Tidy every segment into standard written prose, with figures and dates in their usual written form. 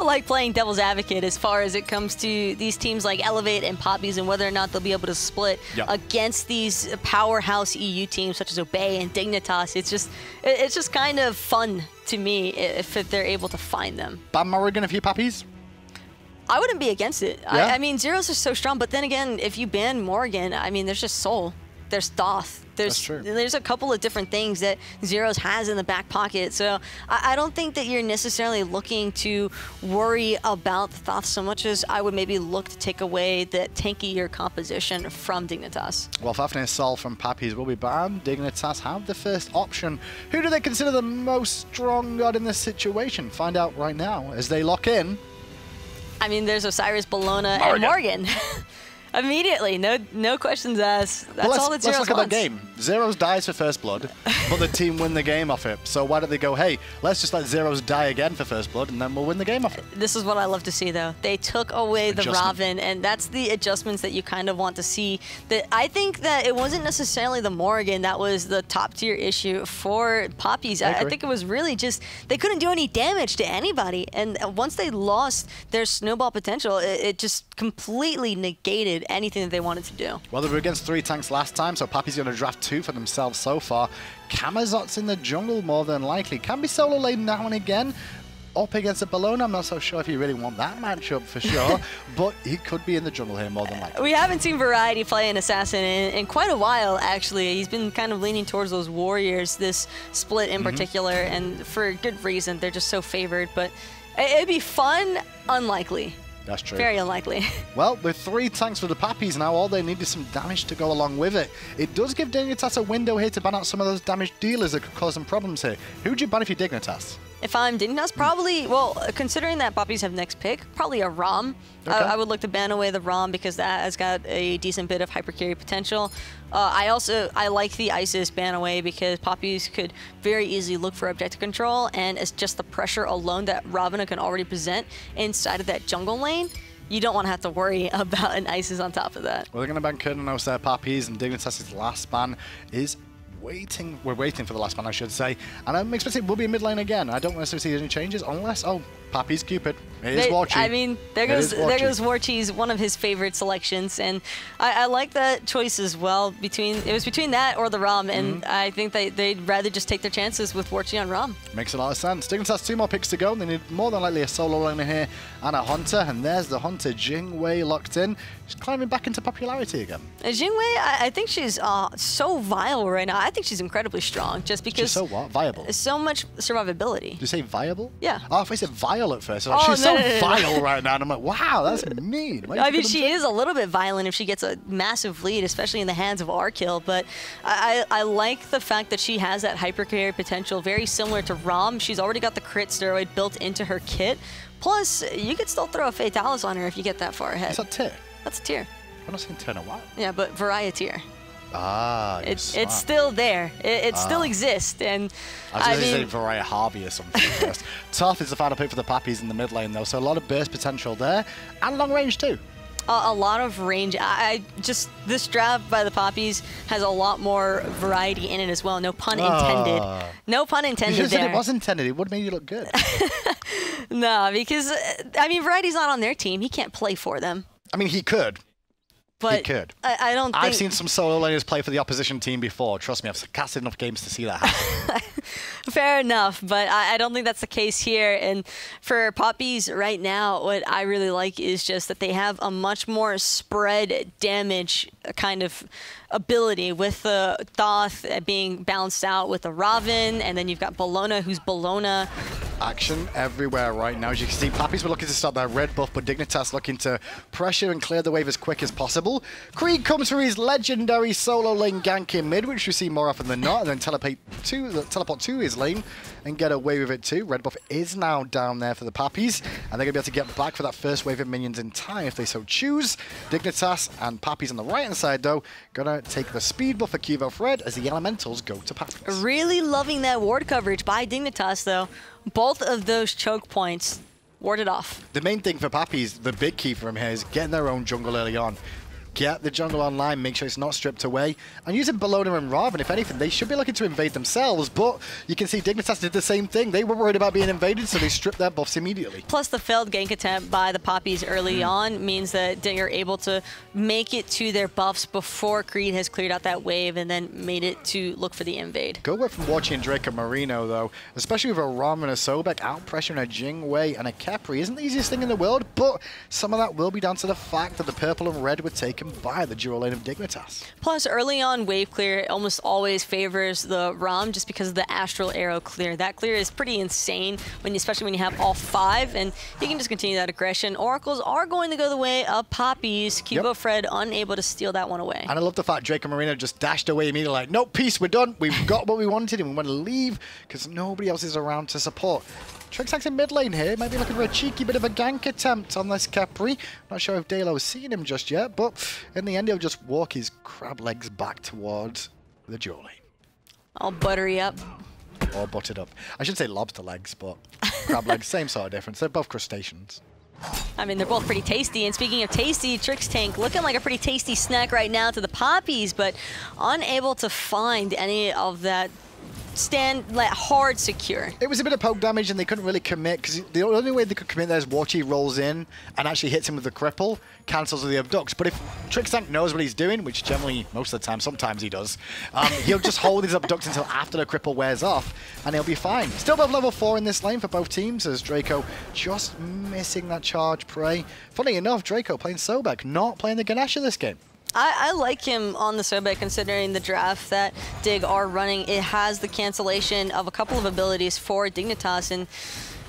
like playing devil's advocate as far as it comes to these teams like Elevate and Papis and whether or not they'll be able to split against these powerhouse EU teams such as Obey and Dignitas. It's just kind of fun to me if they're able to find them. Ban Morrigan a few Papis? I wouldn't be against it. Yeah? I mean, Zeros are so strong, but then again, if you ban Morrigan, I mean, there's just Soul. There's Thoth. There's a couple of different things that Zeros has in the back pocket. So I don't think that you're necessarily looking to worry about Thoth so much as I would maybe look to take away the tankier composition from Dignitas. Well, Fafnir Sol from Papis will be banned. Dignitas have the first option. Who do they consider the most strong god in this situation? Find out right now as they lock in. I mean, there's Osiris, Bologna, and Morgan. Immediately, no questions asked. That's all that Zeros wants. Let's look at that game. Zeros dies for first blood, but the team win the game off it. So why don't they go, hey, let's just let Zeros die again for first blood, and then we'll win the game off it. This is what I love to see, though. They took away the Raven, and that's the adjustments that you kind of want to see. That I think that it wasn't necessarily the Morrigan that was the top-tier issue for Papis. I think it was really just they couldn't do any damage to anybody, and once they lost their snowball potential, it just completely negated anything that they wanted to do. Well, they were against 3 tanks last time, so Papis going to draft 2 for themselves so far. Camazot's in the jungle more than likely. Can be solo lane now and again. Up against a Bologna, I'm not so sure if you really want that matchup for sure, but he could be in the jungle here more than likely. We haven't seen Variety play an assassin in quite a while, actually. He's been kind of leaning towards those warriors, this split in particular, and for good reason. They're just so favored, but it'd be fun, unlikely. That's true. Very unlikely. Well, with 3 tanks for the Papis now, all they need is some damage to go along with it. It does give Dignitas a window here to ban out some of those damage dealers that could cause some problems here. Who would you ban if you're Dignitas? If I'm Dignitas, probably, well, considering that Papis have next pick, probably a Rom. Okay. I would look to ban away the Rom because that has got a decent bit of hypercarry potential. I like the Isis ban away because Papis could very easily look for objective control, and it's just the pressure alone that Ravana can already present inside of that jungle lane. You don't want to have to worry about an Isis on top of that. Well, they're going to ban Kurnanos there, Papis, and Dignitas' last ban is waiting. We're waiting for the last ban, I should say. And I'm expecting we'll be in mid lane again. I don't necessarily see any changes unless, oh, Papis Cupid. It is Warchi. I mean, there goes Warchi's one of his favorite selections, and I like that choice as well. It was between that or the Rom, and I think they'd rather just take their chances with Warchi on Rom. Makes a lot of sense. Dignitas 2 more picks to go. They need more than likely a solo laner here and a Hunter, and there's the Hunter, Jingwei locked in. She's climbing back into popularity again. Jingwei, I think she's so viable right now. I think she's incredibly strong, just because she's so what? Viable? So much survivability. Did you say viable? Yeah. Oh, if I said vile at first, like, she's so vile right now, and I'm like, wow, that's mean. I mean, she is a little bit violent if she gets a massive lead, especially in the hands of Arkill, but I like the fact that she has that hypercarry potential, very similar to Rom. She's already got the crit steroid built into her kit. Plus, you could still throw a Fatalis on her if you get that far ahead. Is that tier? That's a tier. I've not seen tier in a while. Yeah, but variety tier. Ah, it's still there. It still exists, and I was going to say Variety Harvey or something first. Thoth is the final pick for the Papis in the mid lane, though, so a lot of burst potential there, and long range too. A lot of range. This draft by the Papis has a lot more variety in it as well. No pun intended. No pun intended. You said it was intended. It would have made you look good. No, because I mean, Variety's not on their team. He can't play for them. I mean, he could. But he could. I don't think... I've seen some solo laners play for the opposition team before. Trust me, I've casted enough games to see that happen. Fair enough, but I don't think that's the case here. And for Papis right now, what I really like is just that they have a much more spread damage kind of ability, with the Thoth being balanced out with the Raven, and then you've got Bologna, who's Bologna. Action everywhere right now. As you can see, Papis were looking to start that red buff, but Dignitas looking to pressure and clear the wave as quick as possible. Krieg comes for his legendary solo lane gank in mid, which we see more often than not, and then teleport to his lane and get away with it too. Red buff is now down there for the Papis, and they're going to be able to get back for that first wave of minions in time if they so choose. Dignitas and Papis on the right-hand side, though, going to take the speed buff for Kivo Fred as the elementals go to Papis. Really loving that ward coverage by Dignitas, though. Both of those choke points warded off. The main thing for Papis, the big key for him here, is getting their own jungle early on. get the jungle online, make sure it's not stripped away. And using Bologna and Raven, if anything, they should be looking to invade themselves, but you can see Dignitas did the same thing. They were worried about being invaded, so they stripped their buffs immediately. Plus, the failed gank attempt by the Papis early on means that you're able to make it to their buffs before Creed has cleared out that wave and then made it to look for the invade. Good work from watching Drake and Marino, though, especially with a Ram and a Sobek out pressuring a Jingwei and a Khepri. Isn't the easiest thing in the world, but some of that will be down to the fact that the purple and red were taken by the dual lane of Dignitas. Plus, early on wave clear almost always favors the Ram just because of the astral arrow clear. That clear is pretty insane, especially when you have all 5, and you can just continue that aggression. Oracles are going to go the way of Papis. Cubo Fred unable to steal that one away. And I love the fact Drake and Marino just dashed away immediately like, nope, peace, we're done. We've got what we wanted and we want to leave because nobody else is around to support. Trixax in mid lane here, might be looking for a cheeky bit of a gank attempt on this Khepri. Not sure if Dalo has seen him just yet, but in the end he'll just walk his crab legs back towards the dual lane. All buttery up. Or buttered up. I should say lobster legs, but crab legs, same sort of difference. They're both crustaceans. I mean, they're both pretty tasty. And speaking of tasty, Trix Tank looking like a pretty tasty snack right now to the Papis, but unable to find any of that hard secure. It was a bit of poke damage and they couldn't really commit because the only way they could commit there is Wachi rolls in and actually hits him with the cripple, cancels with the abducts. But if Trixtank knows what he's doing, which generally most of the time, sometimes he does, he'll just hold his abducts until after the cripple wears off and he'll be fine. Still above level 4 in this lane for both teams as Draco just missing that charge prey. Funny enough, Draco playing Sobek, not playing the Ganesha this game. I like him on the Sobek considering the draft that Dig are running. It has the cancellation of a couple of abilities for Dignitas, and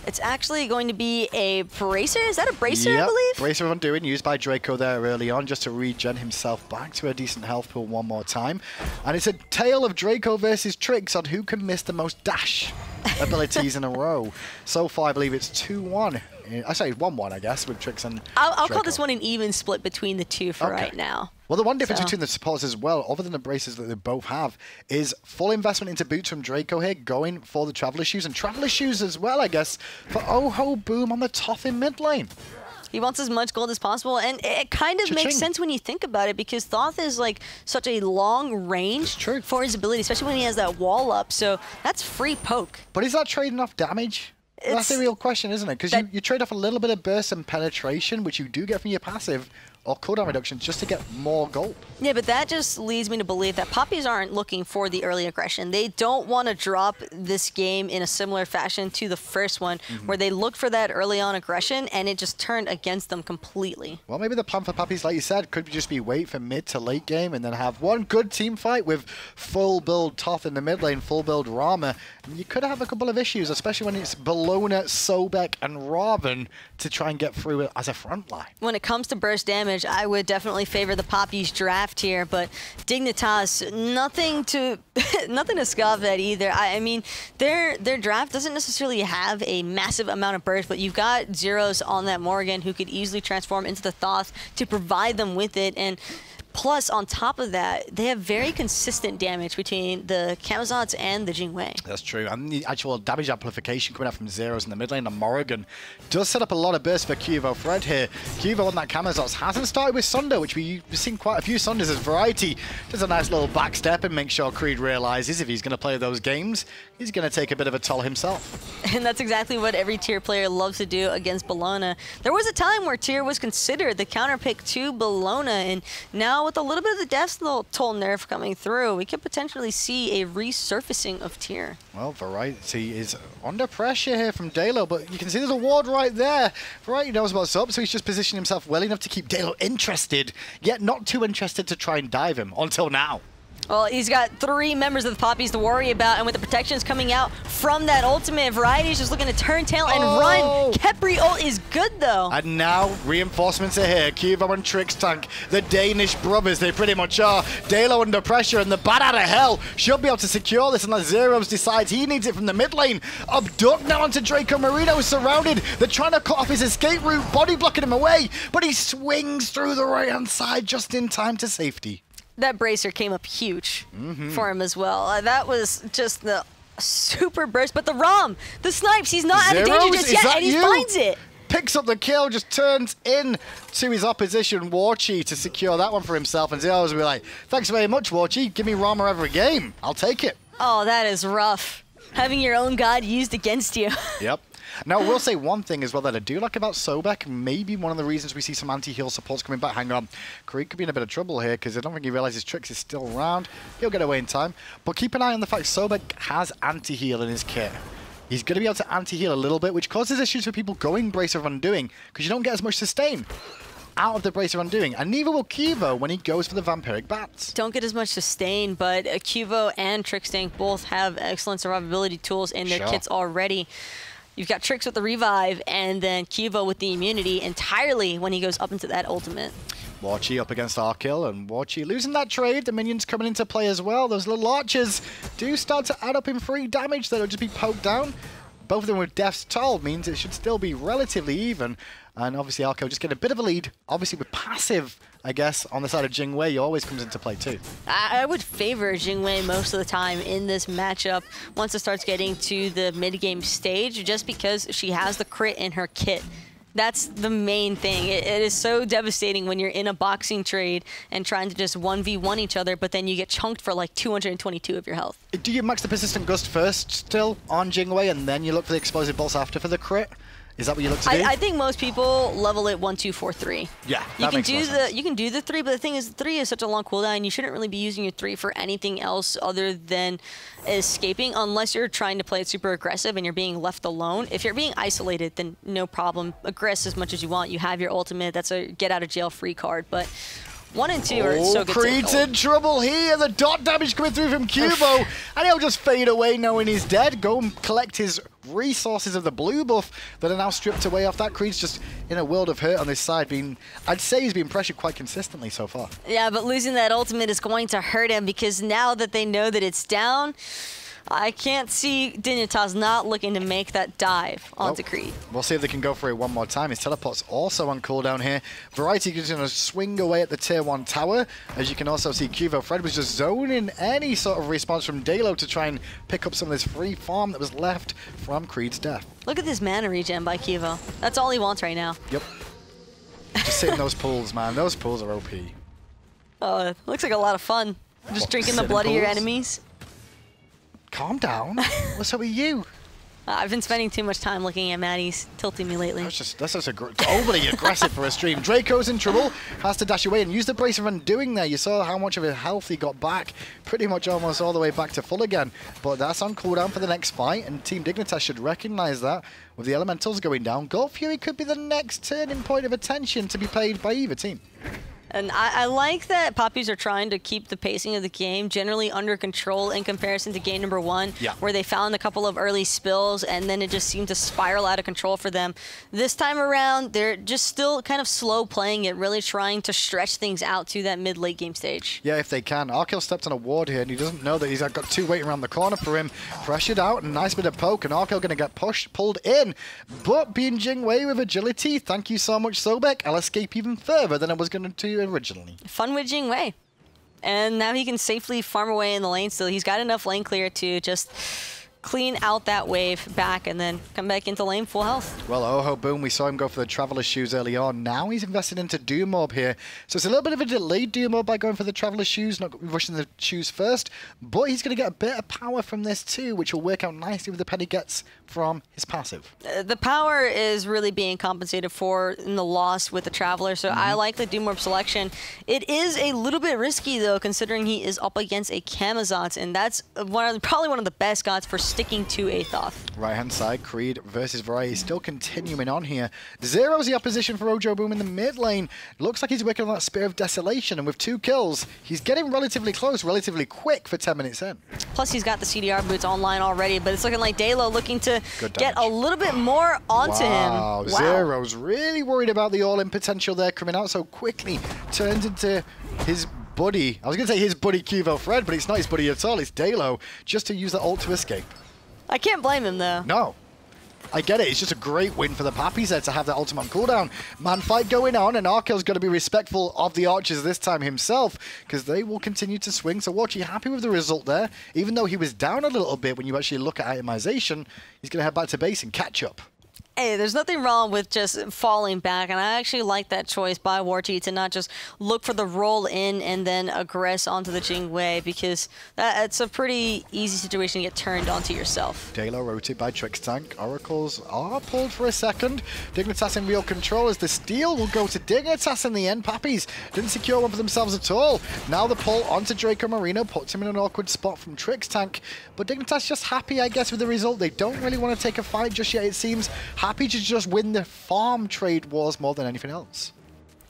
it's actually going to be a Bracer. Is that a Bracer, I believe? Bracer of Undoing used by Draco there early on just to regen himself back to a decent health pool one more time. And it's a tale of Draco versus Trix on who can miss the most dash abilities in a row. So far, I believe it's 2-1. I say 1-1, I guess, with Trix and I'll call this one an even split between the two for right now. Well, the one difference between the supports as well, other than the braces that they both have, is full investment into boots from Draco here, going for the Traveler Shoes, and Traveler Shoes as well, I guess, for Oh-Ho Boom on the Toff in mid lane. He wants as much gold as possible, and it kind of makes sense when you think about it, because Thoth is like such a long range for his ability, especially when he has that wall up, so that's free poke. But is that trading off damage? That's the real question, isn't it? Because you trade off a little bit of burst and penetration, which you do get from your passive, or cooldown reduction, just to get more gold. Yeah, but that just leads me to believe that Papis aren't looking for the early aggression. They don't want to drop this game in a similar fashion to the first one, where they looked for that early on aggression, and it just turned against them completely. Well, maybe the plan for Papis, like you said, could just be wait for mid to late game, and then have one good team fight with full build Toth in the mid lane, full build Rama. And you could have a couple of issues, especially when it's Bologna, Sobek, and Raven to try and get through it as a front line. When it comes to burst damage, I would definitely favor the Papis draft here, but Dignitas, nothing to scoff at either. I mean, their draft doesn't necessarily have a massive amount of burst, but you've got Zeros on that Morgan who could easily transform into the Thoth to provide them with it, and plus, on top of that, they have very consistent damage between the Camazots and the Jingwei. That's true. And the actual damage amplification coming out from Zeros in the mid lane, and Morrigan does set up a lot of burst for Cuvo Fred here. Cuvo on that Camazots hasn't started with Sunder, which we've seen quite a few Sunders as variety. Does a nice little backstep and make sure Creed realizes if he's going to play those games, he's going to take a bit of a toll himself. And that's exactly what every tier player loves to do against Bologna. There was a time where tier was considered the counter pick to Bologna, and now with a little bit of the death toll nerf coming through, we could potentially see a resurfacing of tier. Well, Variety is under pressure here from Dalo, but you can see there's a ward right there. Variety knows what's up, so he's just positioned himself well enough to keep Dalo interested, yet not too interested to try and dive him until now. Well, he's got 3 members of the Papis to worry about, and with the protections coming out from that ultimate, Variety's just looking to turn tail and run. Khepri ult is good, though. And now reinforcements are here. Cuvo and Trixtank, the Danish brothers, they pretty much are. Dalo under pressure, and the bat out of hell should be able to secure this unless Zeros decides he needs it from the mid lane. Abduct now onto Draco Marino, surrounded. They're trying to cut off his escape route, body blocking him away, but he swings through the right-hand side just in time to safety. That bracer came up huge for him as well. That was just the super burst. But the Rom, the snipes, he's not out of danger just yet, and he finds it. picks up the kill, just turns in to his opposition, Warchi, to secure that one for himself. And Zero's will be like, thanks very much, Warchi. Give me Rama every game. I'll take it. Oh, that is rough. Having your own god used against you. Yep. Now, I will say one thing as well that I do like about Sobek. Maybe one of the reasons we see some anti-heal supports coming back. Hang on. Creed could be in a bit of trouble here because I don't think he realizes Trix is still around. He'll get away in time. But keep an eye on the fact Sobek has anti-heal in his kit. He's going to be able to anti-heal a little bit, which causes issues for people going Brace of Undoing because you don't get as much sustain out of the Brace of Undoing, and neither will Cuvo when he goes for the Vampiric Bats. Don't get as much sustain, but Cuvo and Trixtank both have excellent survivability tools in their kits already. You've got Trix with the revive, and then Cuvo with the immunity entirely when he goes up into that ultimate. Warchi up against Arkil, and Warchi losing that trade. The minions coming into play as well. Those little archers do start to add up in free damage that'll just be poked down. Both of them with Death's Toll means it should still be relatively even. And obviously Arco just getting a bit of a lead. Obviously with passive, I guess, on the side of Jingwei, he always comes into play too. I would favor Jingwei most of the time in this matchup once it starts getting to the mid-game stage, just because she has the crit in her kit. That's the main thing. It is so devastating when you're in a boxing trade and trying to just 1v1 each other, but then you get chunked for like 222 of your health. Do you max the Persistent Gust first still on Jingwei, and then you look for the Explosive Bolts after for the crit? Is that what you look to do? I think most people level it 1, 2, 4, 3. Yeah, you can do the 3, but the thing is, 3 is such a long cooldown. You shouldn't really be using your 3 for anything else other than escaping, unless you're trying to play it super aggressive and you're being left alone. If you're being isolated, then no problem. Aggress as much as you want. You have your ultimate. That's a get out of jail free card, but 1 and 2 are so good. Creed's in trouble here. The dot damage coming through from Cubo, and he'll just fade away knowing he's dead. Go and collect his resources of the blue buff that are now stripped away off that. Creed's just in a world of hurt on this side. I'd say he's been pressured quite consistently so far. Yeah, but losing that ultimate is going to hurt him because now that they know that it's down, I can't see Dignitas not looking to make that dive onto Creed. We'll see if they can go for it one more time. His teleport's also on cooldown here. Variety is going to swing away at the tier 1 tower. As you can also see, Cuvo Fred was just zoning any sort of response from Dalo to try and pick up some of this free farm that was left from Creed's death. Look at this mana regen by Cuvo. That's all he wants right now. Yep. Just sit in those pools, man. Those pools are OP. Oh, it looks like a lot of fun. Just drinking the blood of your enemies. Calm down. What's up with you? I've been spending too much time looking at Maddie's tilting me lately. That's just overly aggressive for a stream. Draco's in trouble. Has to dash away and use the Brace of Undoing there. You saw how much of his health he got back. Pretty much almost all the way back to full again. But that's on cooldown for the next fight, and Team Dignitas should recognize that. With the Elementals going down, Gold Fury could be the next turning point of attention to be played by either team. And I like that Papis are trying to keep the pacing of the game generally under control in comparison to game number 1, where they found a couple of early spills and then it just seemed to spiral out of control for them. This time around, they're just still kind of slow playing it, really trying to stretch things out to that mid-late game stage. Yeah, if they can. Arkil stepped on a ward here and he doesn't know that he's got 2 waiting around the corner for him. Pressured out, a nice bit of poke, and Arkil going to get pulled in. But being Jingwei with agility, thank you so much, Sobek. I'll escape even further than I was going to originally. Fun with Jingwei. And now he can safely farm away in the lane still. He's got enough lane clear to just clean out that wave back and then come back into lane full health. Well, oh boom, we saw him go for the Traveler's Shoes early on. Now he's invested into Doom Orb here. So it's a little bit of a delayed Doom Orb by going for the Traveler's Shoes, not rushing the shoes first. But he's going to get a bit of power from this too, which will work out nicely with the pen he gets from his passive. The power is really being compensated for in the loss with the Traveler, so I like the Doom Orb selection. It is a little bit risky though, considering he is up against a Camazotz, and that's probably one of the best gods for sticking to a Thoth. Right hand side, Creed versus Variety still continuing on here. Zero's the opposition for Ojo Boom in the mid lane. Looks like he's working on that Spear of Desolation, and with 2 kills, he's getting relatively close, relatively quick for 10 minutes in. Plus he's got the CDR boots online already, but it's looking like Dalo looking to get a little bit more onto him. Wow, Zero's really worried about the all-in potential there coming out so quickly. Turns into his buddy. I was going to say his buddy Cuvo Fred, but it's not his buddy at all. It's Dalo, just to use the ult to escape. I can't blame him, though. No. I get it. It's just a great win for the Papis there to have that ultimate cooldown. Man fight going on, and Arkill's got to be respectful of the Archers this time himself, because they will continue to swing. So Warchi happy with the result there. Even though he was down a little bit when you actually look at itemization, he's going to head back to base and catch up. Hey, there's nothing wrong with just falling back, and I actually like that choice by Warchi to not just look for the roll in and then aggress onto the Jingwei, because it's a pretty easy situation to get turned onto yourself. Dalo rotated by Trixtank. Oracles are pulled for a second. Dignitas in real control as the steal will go to Dignitas in the end. Papis didn't secure one for themselves at all. Now the pull onto Draco Marino puts him in an awkward spot from Trixtank, but Dignitas just happy, I guess, with the result. They don't really want to take a fight just yet, it seems. Happy to just win the farm trade wars more than anything else.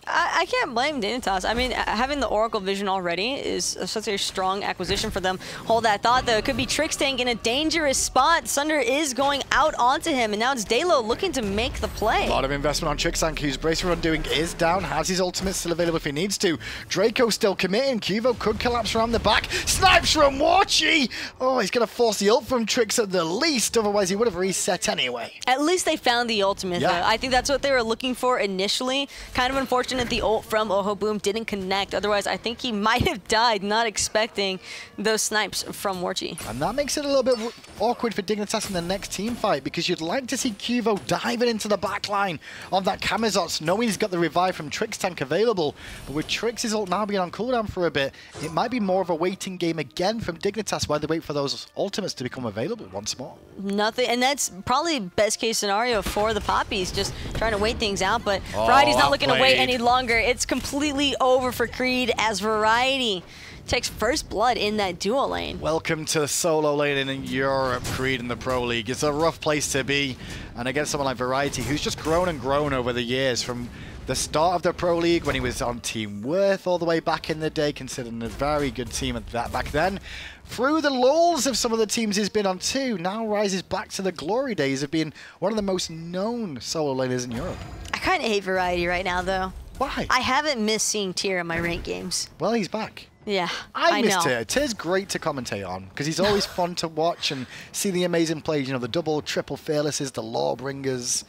I can't blame Dignitas. I mean, having the Oracle Vision already is such a strong acquisition for them. Hold that thought, though. It could be Trixtank in a dangerous spot. Sunder is going out onto him, and now it's Dalo looking to make the play. A lot of investment on Trixtank, whose brace for undoing is down, has his ultimate still available if he needs to. Draco still committing. Cuvo could collapse around the back. Snipes from Warchi! Oh, he's going to force the ult from Trix at the least, otherwise he would have reset anyway. At least they found the ultimate, though. I think that's what they were looking for initially. Kind of unfortunate the ult from Ohoboom didn't connect. Otherwise, I think he might have died, not expecting those snipes from Warchi. And that makes it a little bit awkward for Dignitas in the next team fight, because you'd like to see Cuvo diving into the backline of that Kamizots, knowing he's got the revive from Trixtank available. But with Trix's ult now being on cooldown for a bit, it might be more of a waiting game again from Dignitas, while they wait for those ultimates to become available once more. Nothing, and that's probably best case scenario for the Papis, just trying to wait things out, but Variety's not looking to wait any longer. It's completely over for Creed as Variety takes first blood in that duo lane. Welcome to the solo lane in Europe, Creed in the Pro League. It's a rough place to be, and against someone like Variety, who's just grown and grown over the years, from the start of the Pro League when he was on Team Worth all the way back in the day, considered a very good team at that back then. Through the lulls of some of the teams he's been on too, now rises back to the glory days of being one of the most known solo laners in Europe. I kind of hate Variety right now, though. Why? I haven't missed seeing Tyr in my ranked games. Well, he's back. Yeah, I miss Tyr. Tyr's great to commentate on, because he's always fun to watch and see the amazing plays, you know, the double, triple fearlesses, the Lawbringers,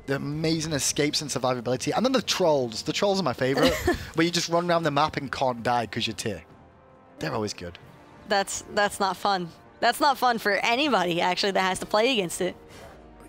the amazing escapes and survivability, and then the trolls. The trolls are my favorite, where you just run around the map and can't die because you're Tyr. They're always good. That's not fun. That's not fun for anybody, actually, that has to play against it.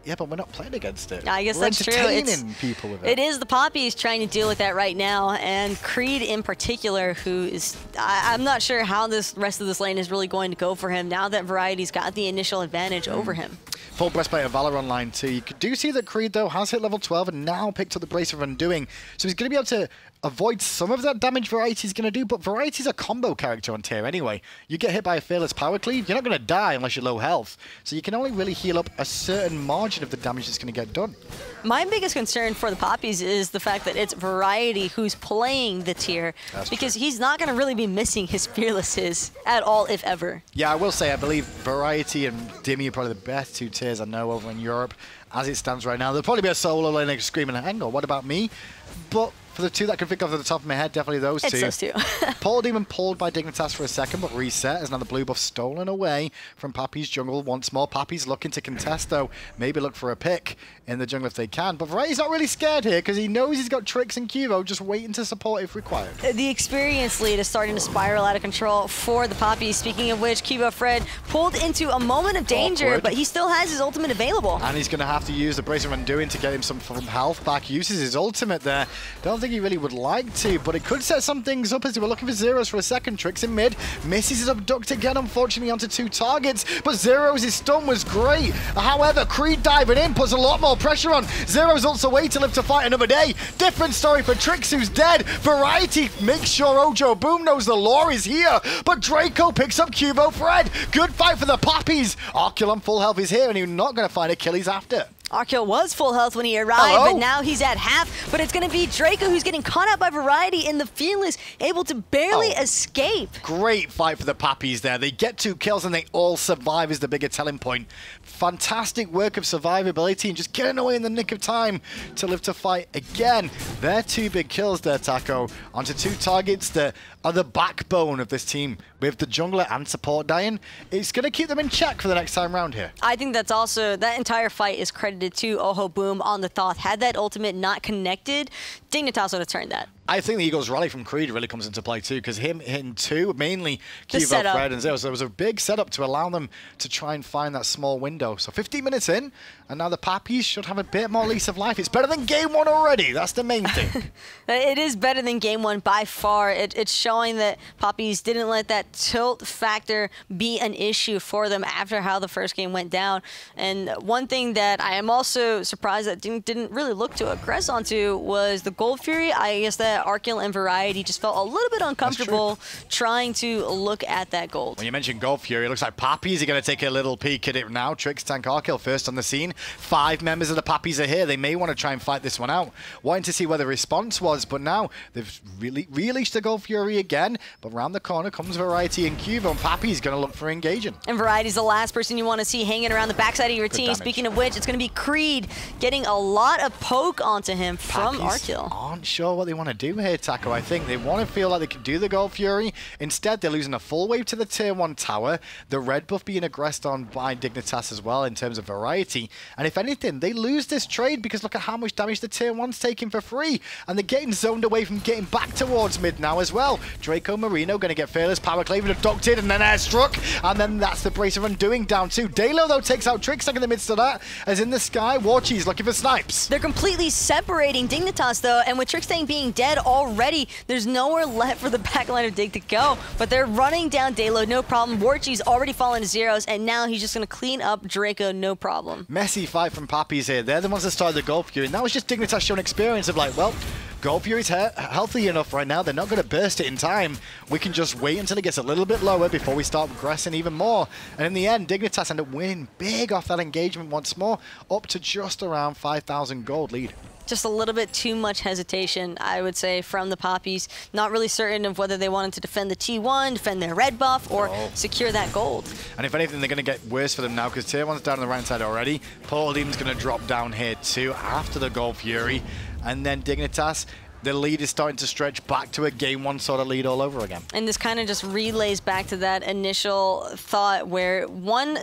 Yeah, but we're not playing against it. I guess we're that's true. Entertaining people with it. It is the Papis trying to deal with that right now, and Creed in particular, who is... I'm not sure how this rest of this lane is really going to go for him now that Variety's got the initial advantage over him. Full breastplate of Valor online too. You do see that Creed, though, has hit level 12 and now picked up the Brace of Undoing. So he's going to be able to avoid some of that damage Variety's going to do, but Variety's a combo character on Tyr anyway. You get hit by a Fearless Power Cleave, you're not going to die unless you're low health. So you can only really heal up a certain margin of the damage that's going to get done. My biggest concern for the Papis is the fact that it's Variety who's playing the Tyr, because he's not going to really be missing his Fearlesses at all, if ever. Yeah, I will say, I believe Variety and Dimmy are probably the best two Tyrs I know over in Europe. As it stands right now, there'll probably be a solo lane screaming, hang on, what about me? But for the two that I can think of at the top of my head, definitely those two. It's those two. Paul Demon pulled by Dignitas for a second, but reset as now the blue buff stolen away from Papis jungle once more. Papis looking to contest, though. Maybe look for a pick in the jungle if they can. But Variety's not really scared here, because he knows he's got Trix and Cuvo just waiting to support if required. The experience lead is starting to spiral out of control for the Papis. Speaking of which, Cuvo Fred pulled into a moment of danger, but he still has his ultimate available. And he's going to have to use the Brace of Undoing to get him some health back. Uses his ultimate there. Don't think he really would like to, but it could set some things up as they were looking for Zeros for a second. Trix in mid, misses his abduct again, unfortunately, onto two targets, but Zeros' stun was great. However, Creed diving in puts a lot more pressure on. Zeros also wait to live to fight another day. Different story for Trix, who's dead. Variety makes sure Ojo Boom knows the lore is here, but Draco picks up Cuvo Fred. Good fight for the Papis. Arcul on full health is here, and he's not going to find Achilles after. Arcul was full health when he arrived, but now he's at half. But it's going to be Draco who's getting caught out by Variety in the Fearless, able to barely escape. Great fight for the Papis there. They get 2 kills and they all survive is the bigger telling point. Fantastic work of survivability and just getting away in the nick of time to live to fight again. They're 2 big kills there, Taco, onto 2 targets that are the backbone of this team. With the jungler and support dying, it's going to keep them in check for the next time round here. I think that's also, that entire fight is credited to Oho Boom on the Thoth. Had that ultimate not connected, Dignitas would have turned that. I think the Eagles rally from Creed really comes into play too, because him hitting 2, mainly Cuvo, Fred, and Zero. So there was a big setup to allow them to try and find that small window. So 15 minutes in, and now the Papis should have a bit more lease of life. It's better than game 1 already. That's the main thing. It is better than game 1 by far. It's showing that Papis didn't let that tilt factor be an issue for them after how the first game went down. And one thing that I am also surprised that didn't really look to aggress onto was the Gold Fury. I guess that Arkill and Variety just felt a little bit uncomfortable trying to look at that gold. When you mentioned Gold Fury, it looks like Papis are going to take a little peek at it now. Trix, Tank, Arkill first on the scene. 5 members of the Papis are here. They may want to try and fight this one out. Wanting to see where the response was, but now they've really released the Gold Fury again. But around the corner comes Variety and Cuvo, and Papis going to look for engaging. And Variety's the last person you want to see hanging around the backside of your team. Damage. Speaking of which, it's going to be Creed getting a lot of poke onto him from Arkill. Aren't sure what they want to do here, Taco. I think they want to feel like they can do the Gold Fury. Instead, they're losing a full wave to the Tier 1 tower. The red buff being aggressed on by Dignitas as well in terms of Variety. And if anything, they lose this trade because look at how much damage the Tier 1's taking for free. And they're getting zoned away from getting back towards mid now as well. Draco Marino going to get Fearless Power Clave abducted and then airstruck. And then that's the brace of undoing down too. Dalo, though, takes out Trickstack in the midst of that. As in the sky, Warcheese looking for snipes. They're completely separating Dignitas, though, and with Trickstack being dead already, there's nowhere left for the backline of Dig to go. But they're running down Dalo, no problem. Warcheese already fallen to zeros, and now he's just going to clean up Draco, no problem. Messy fight from Papis here. They're the ones that started the Gold Fury. And that was just Dignitas showing experience of like, well, Gold Fury's healthy enough right now. They're not going to burst it in time. We can just wait until it gets a little bit lower before we start progressing even more. And in the end, Dignitas end up winning big off that engagement once more, up to just around 5,000 gold lead. Just a little bit too much hesitation, I would say, from the Papis. Not really certain of whether they wanted to defend the T1, defend their red buff, or secure that gold. And if anything, they're going to get worse for them now because Tier 1's down on the right side already. Portal Demon's going to drop down here too after the Gold Fury. And then Dignitas, the lead is starting to stretch back to a game 1 sort of lead all over again. And this kind of just relays back to that initial thought where one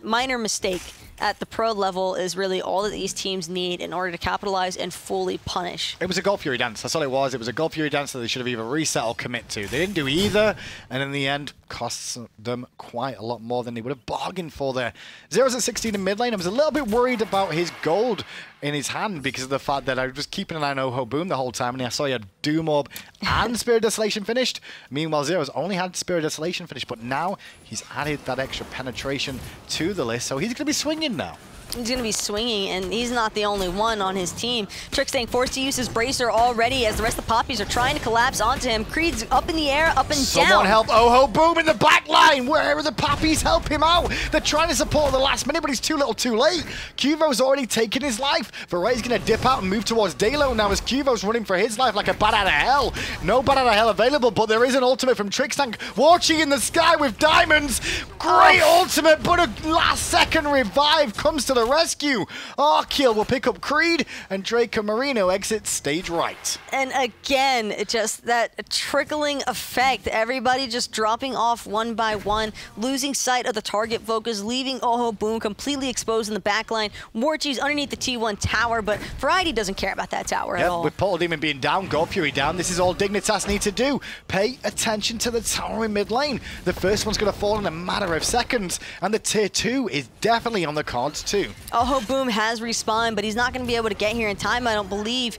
minor mistake at the pro level is really all that these teams need in order to capitalize and fully punish. It was a Gold Fury dance. That's all it was. It was a Gold Fury dance that they should have either reset or commit to. They didn't do either, and in the end, costs them quite a lot more than they would have bargained for there. Zero's at 16 in mid lane. I was a little bit worried about his gold in his hand because of the fact that I was just keeping an eye on Oho Boom the whole time, and I saw he had Doom Orb and Spirit Desolation finished. Meanwhile, Zero's only had Spirit Desolation finished, but now he's added that extra penetration to the list, so he's going to be swinging now. He's going to be swinging, and he's not the only one on his team. Trickstack forced to use his bracer already as the rest of the Papis are trying to collapse onto him. Creed's up in the air, up and down. Someone help Oho Boom in the back line. Where are the Papis? Help him out. They're trying to support the last minute, but he's too little too late. Cuvo's already taken his life. Variety's going to dip out and move towards Dalo now as Cuvo's running for his life like a bat out of hell. No bat out of hell available, but there is an ultimate from Trickstack. Watching in the sky with diamonds. Great ultimate, but a last-second revive comes to the rescue. Arkill will pick up Creed, and Draco Marino exits stage right. And again, just that trickling effect. Everybody just dropping off one by one, losing sight of the target focus, leaving Oho Boom completely exposed in the backline. Warcheese underneath the T1 tower, but Variety doesn't care about that tower at all. With Portal Demon being down, Gold Fury down, this is all Dignitas need to do. Pay attention to the tower in mid lane. The first one's going to fall in a matter of seconds, and the Tier 2 is definitely on the cards too. Oho Boom has respawned, but he's not going to be able to get here in time, I don't believe.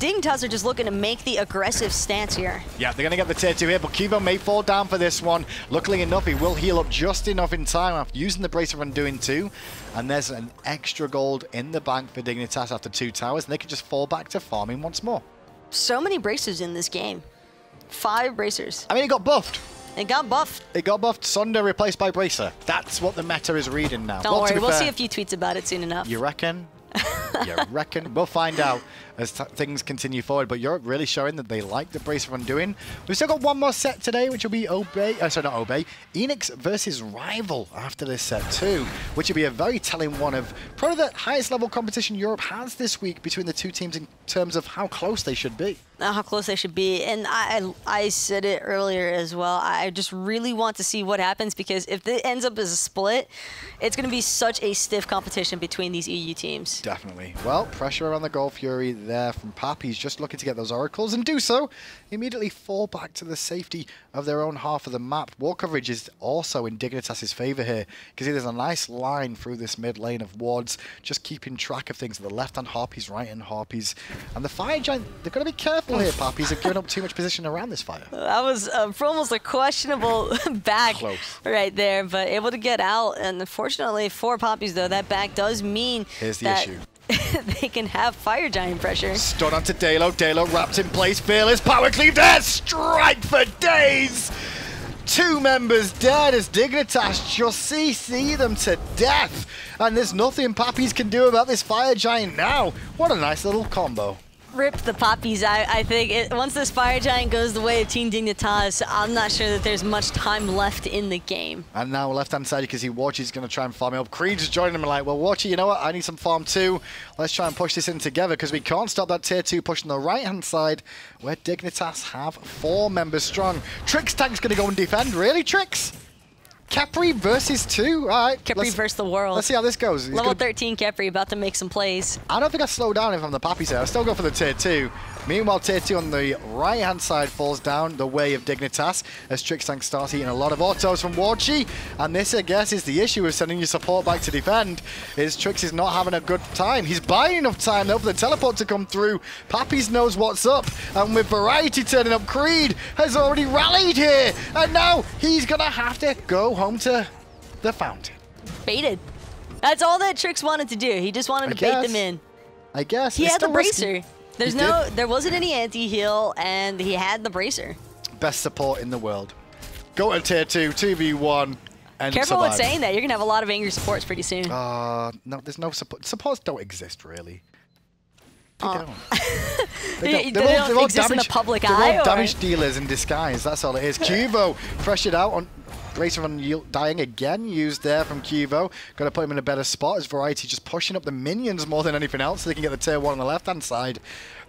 Dignitas are just looking to make the aggressive stance here. Yeah, they're going to get the Tier 2 here, but Cuvo may fall down for this one. Luckily enough, he will heal up just enough in time after using the Bracer of Undoing 2. And there's an extra gold in the bank for Dignitas after 2 towers, and they can just fall back to farming once more. So many bracers in this game. 5 bracers. I mean, it got buffed. It got buffed. It got buffed. Sunder replaced by Bracer. That's what the meta is reading now. Don't worry, we'll see a few tweets about it soon enough. You reckon? You reckon? We'll find out as things continue forward, but Europe really showing that they like the Bracer of Undoing. We've still got one more set today, which will be Enix versus Rival after this set too, which will be a very telling one of probably the highest level competition Europe has this week between the two teams in terms of how close they should be. How close they should be, and I said it earlier as well. I just really want to see what happens, because if it ends up as a split, it's going to be such a stiff competition between these EU teams. Definitely. Well, pressure on the Gold Fury there from Papis, just looking to get those oracles, and do so immediately fall back to the safety of their own half of the map. Wall coverage is also in Dignitas' favor here. You can see there's a nice line through this mid lane of wards, just keeping track of things. The left-hand Harpies, right-hand Harpies. And the Fire Giant, they've got to be careful here, Papis. They've given up too much position around this fire. That was for almost a questionable back right there, but able to get out. And unfortunately for Papis, though, that back does mean here's the that issue. they can have Fire Giant pressure. Stun onto Dalo. Dalo wrapped in place. Fearless power cleave there. Strike for days. 2 members dead as Dignitas just CC them to death. And there's nothing Papis can do about this Fire Giant now. What a nice little combo. Rip the Papis. I think once this Fire Giant goes the way of Team Dignitas, I'm not sure that there's much time left in the game. And now left-hand side, you can see Warchi's going to try and farm it up. Creed's joining him like, well, Warchi, you know what? I need some farm too. Let's try and push this in together because we can't stop that tier 2 push on the right-hand side where Dignitas have 4 members strong. Trix tank's going to go and defend. Really, Trix? Khepri versus 2? All right. Khepri versus the world. Let's see how this goes. Level 13 Khepri about to make some plays. I don't think I slow down if I'm the Papis here. I still go for the tier 2. Meanwhile, tier 2 on the right-hand side falls down the way of Dignitas as Trix Tank starts eating a lot of autos from Warchi. And this, I guess, is the issue with sending your support back to defend, is Trix is not having a good time. He's buying enough time, though, for the teleport to come through. Papis knows what's up. And with Variety turning up, Creed has already rallied here. And now he's going to have to go home to the fountain. Baited. That's all that Trix wanted to do. He just wanted to bait them in. I guess. He had the bracer. There wasn't any anti-heal, and he had the bracer. Best support in the world. Go to tier 2, 2v1, and careful survive. with saying that. You're going to have a lot of angry supports pretty soon. No, there's no support. Supports don't exist, really. They don't. They don't exist in the public eye? They're all damage dealers in disguise. That's all it is. Cuvo pressured out on... Bracer on dying again, used there from Cuvo. Got to put him in a better spot as Variety just pushing up the minions more than anything else so they can get the tier 1 on the left-hand side.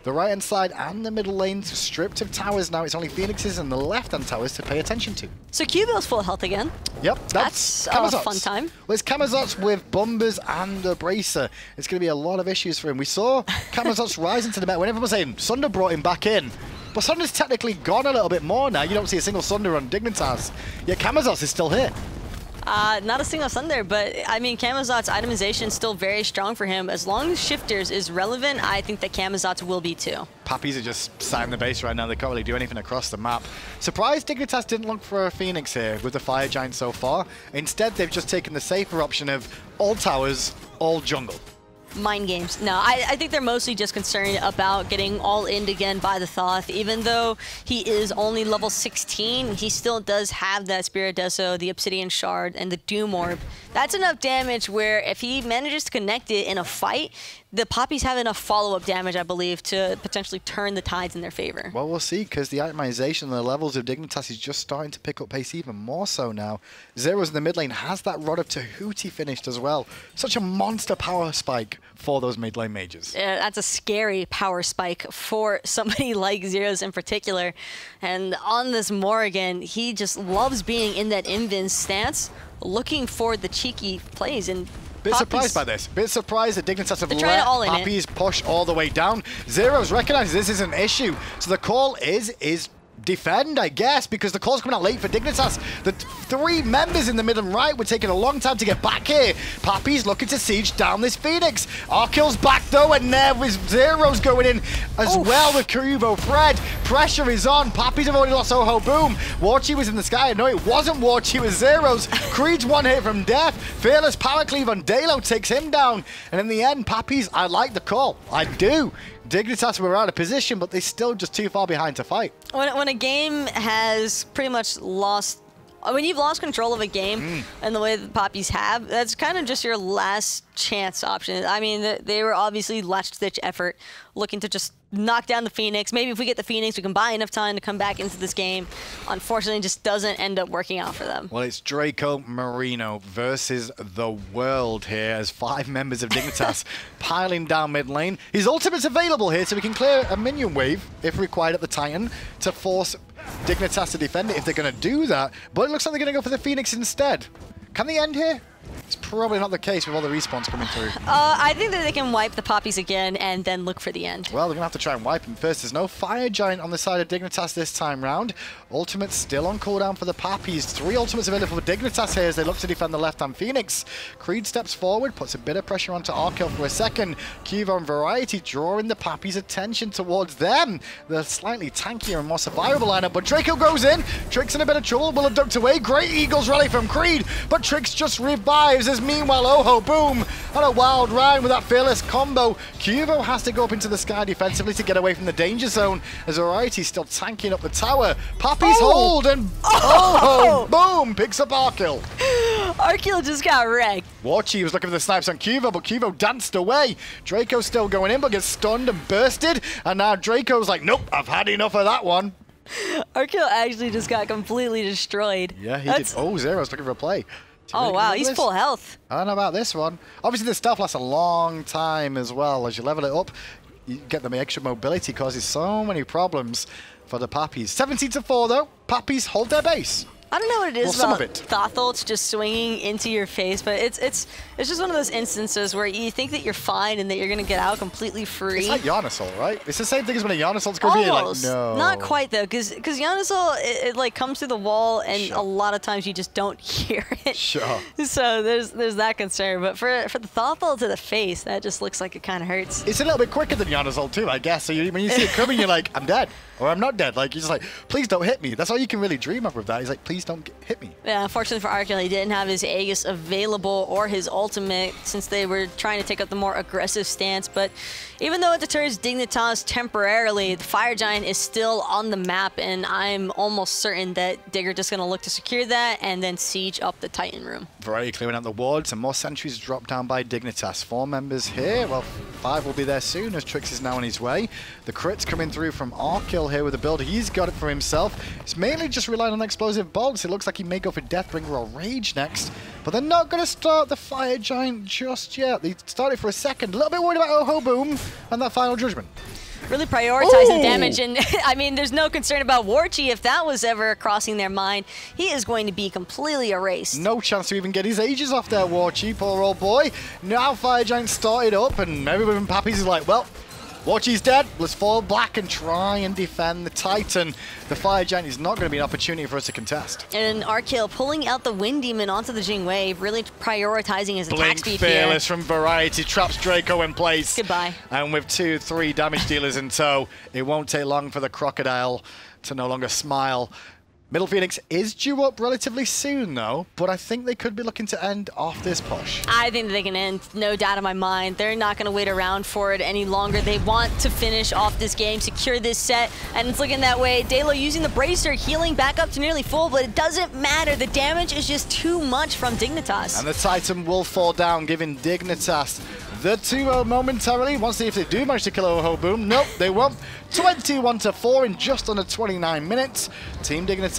The right-hand side and the middle lanes stripped of towers now. It's only Phoenixes and the left-hand towers to pay attention to. So Cuvo's full health again. Yep, that's a fun time. Well, it's Kamazots with Bombers and the Bracer. It's going to be a lot of issues for him. We saw Kamazots rise into the meta when everyone was saying Sunder brought him back in. But Sunder's technically gone a little bit more now. You don't see a single Sunder on Dignitas. Yet Kamazots is still here. Not a single Sunder, but I mean, Kamazot's itemization is still very strong for him. As long as Shifters is relevant, I think that Kamazot's will be too. Papis are just sat in the base right now. They can't really do anything across the map. Surprised Dignitas didn't look for a Phoenix here with the Fire Giant so far. Instead, they've just taken the safer option of all towers, all jungle. Mind games. No, I think they're mostly just concerned about getting all in again by the Thoth. Even though he is only level 16, he still does have that Spirit Deso, the Obsidian Shard, and the Doom Orb. That's enough damage where if he manages to connect it in a fight, the Papis have enough follow-up damage, I believe, to potentially turn the tides in their favor. Well, we'll see, because the itemization and the levels of Dignitas is just starting to pick up pace even more so now. Zeros in the mid lane has that Rod of Tahuti finished as well. Such a monster power spike for those mid lane mages. Yeah, that's a scary power spike for somebody like Zeros in particular. And on this Morrigan, he just loves being in that Invin stance, looking for the cheeky plays. And Bit surprised by this. Bit surprised that Dignitas have let Papis push all the way down. Zeros recognizes this is an issue. So the call is defend, I guess, because the call's coming out late for Dignitas. The 3 members in the mid and right were taking a long time to get back here. Papis looking to siege down this Phoenix. Arkill's back though, and there was Zeros going in as well with Kuruvo. Fred, pressure is on. Papis have already lost Oho Boom. Warchi was in the sky. No, it wasn't Warchi, it was Zeros. Creed's one hit from death. Fearless power cleave on Dalo takes him down. And in the end, Papis, I like the call. I do. Dignitas were out of position, but they're still just too far behind to fight. When a game has pretty much lost, when you've lost control of a game and the way that the Papis have, that's kind of just your last chance option. I mean, they were obviously last-ditch effort, looking to just knock down the Phoenix. Maybe if we get the Phoenix, we can buy enough time to come back into this game. Unfortunately, it just doesn't end up working out for them. Well, it's Draco Marino versus the world here as 5 members of Dignitas piling down mid lane. His ultimate's available here, so we can clear a minion wave, if required, at the Titan to force Dignitas to defend it if they're going to do that. But it looks like they're going to go for the Phoenix instead. Can they end here? It's probably not the case with all the respawns coming through. I think that they can wipe the Papis again and then look for the end. Well, they're going to have to try and wipe him first. There's no Fire Giant on the side of Dignitas this time round. Ultimate still on cooldown for the Papis. 3 ultimates available for Dignitas here as they look to defend the left-hand Phoenix. Creed steps forward, puts a bit of pressure onto Arkell for a second. Cuvo and Variety drawing the Papis' attention towards them. The slightly tankier and more survivable lineup, but Draco goes in. Trick's in a bit of trouble, will have ducked away. Great Eagles rally from Creed, but Trix just revives as meanwhile Oho Boom on a wild ride with that fearless combo. Cuvo has to go up into the sky defensively to get away from the danger zone as Variety's still tanking up the tower. Papis hold and Oho Boom picks up Arkell. Arkell just got wrecked. Warchi was looking for the snipes on Cuvo, but Cuvo danced away. Draco's still going in, but gets stunned and bursted. And now Draco's like, nope, I've had enough of that one. Arkell actually just got completely destroyed. Yeah, he did. Oh, Zero's looking for a play. Oh, wow, he's full health. I don't know about this one. Obviously, the stealth lasts a long time as well. As you level it up, you get the extra mobility, causes so many problems for the Papis. 17-4, though. Papis hold their base. I don't know what it is about Thotholtz just swinging into your face, but it's just one of those instances where you think that you're fine and that you're going to get out completely free. It's like Yarnasol, right? It's the same thing as when a Yarnasol's going to be like, no. Not quite, though, because Yarnasol, it like comes through the wall, and a lot of times you just don't hear it. Sure. So there's that concern. But for the Thotholtz to the face, that just looks like it kind of hurts. It's a little bit quicker than Yarnasol, too, I guess. So when you see it coming, you're like, I'm dead. Or I'm not dead. Like, you're just like, please don't hit me. That's all you can really dream of with that. He's like, please don't hit me. Yeah, unfortunately for Arkell, he didn't have his Aegis available or his ultimate since they were trying to take up the more aggressive stance. But even though it deters Dignitas temporarily, the Fire Giant is still on the map, and I'm almost certain that Digger just going to look to secure that and then siege up the Titan room. Variety clearing out the wards, and more sentries drop down by Dignitas. 4 members here. Well, 5 will be there soon as Trix is now on his way. The crits coming through from Arkell here with the build. He's got it for himself. It's mainly just relying on explosive bolts. It looks like he may go for Deathbringer or Rage next, but they're not going to start the Fire Giant just yet. They started for a second. A little bit worried about Oho Boom and that final judgment. Really prioritizing damage, and I mean, there's no concern about Warchi if that was ever crossing their mind. He is going to be completely erased. No chance to even get his ages off there, Warchi, poor old boy. Now Fire Giant started up, and everyone in Papis is like, well, Warchi's dead. Let's fall back and try and defend the Titan. The Fire Giant is not going to be an opportunity for us to contest. And Arkell pulling out the Wind Demon onto the Jing Wave, really prioritizing his attack speed here. Fearless from Variety traps Draco in place. Goodbye. And with 2-3 damage dealers in tow, it won't take long for the Crocodile to no longer smile. Middle Phoenix is due up relatively soon, though, but I think they could be looking to end off this push. I think they can end, no doubt in my mind. They're not going to wait around for it any longer. They want to finish off this game, secure this set, and it's looking that way. Dalo using the Bracer, healing back up to nearly full, but it doesn't matter. The damage is just too much from Dignitas. And the Titan will fall down, giving Dignitas the 2-0 momentarily. Want to see if they do manage to kill Oho Boom. Nope, they won't. 21-4 in just under 29 minutes. Team Dignitas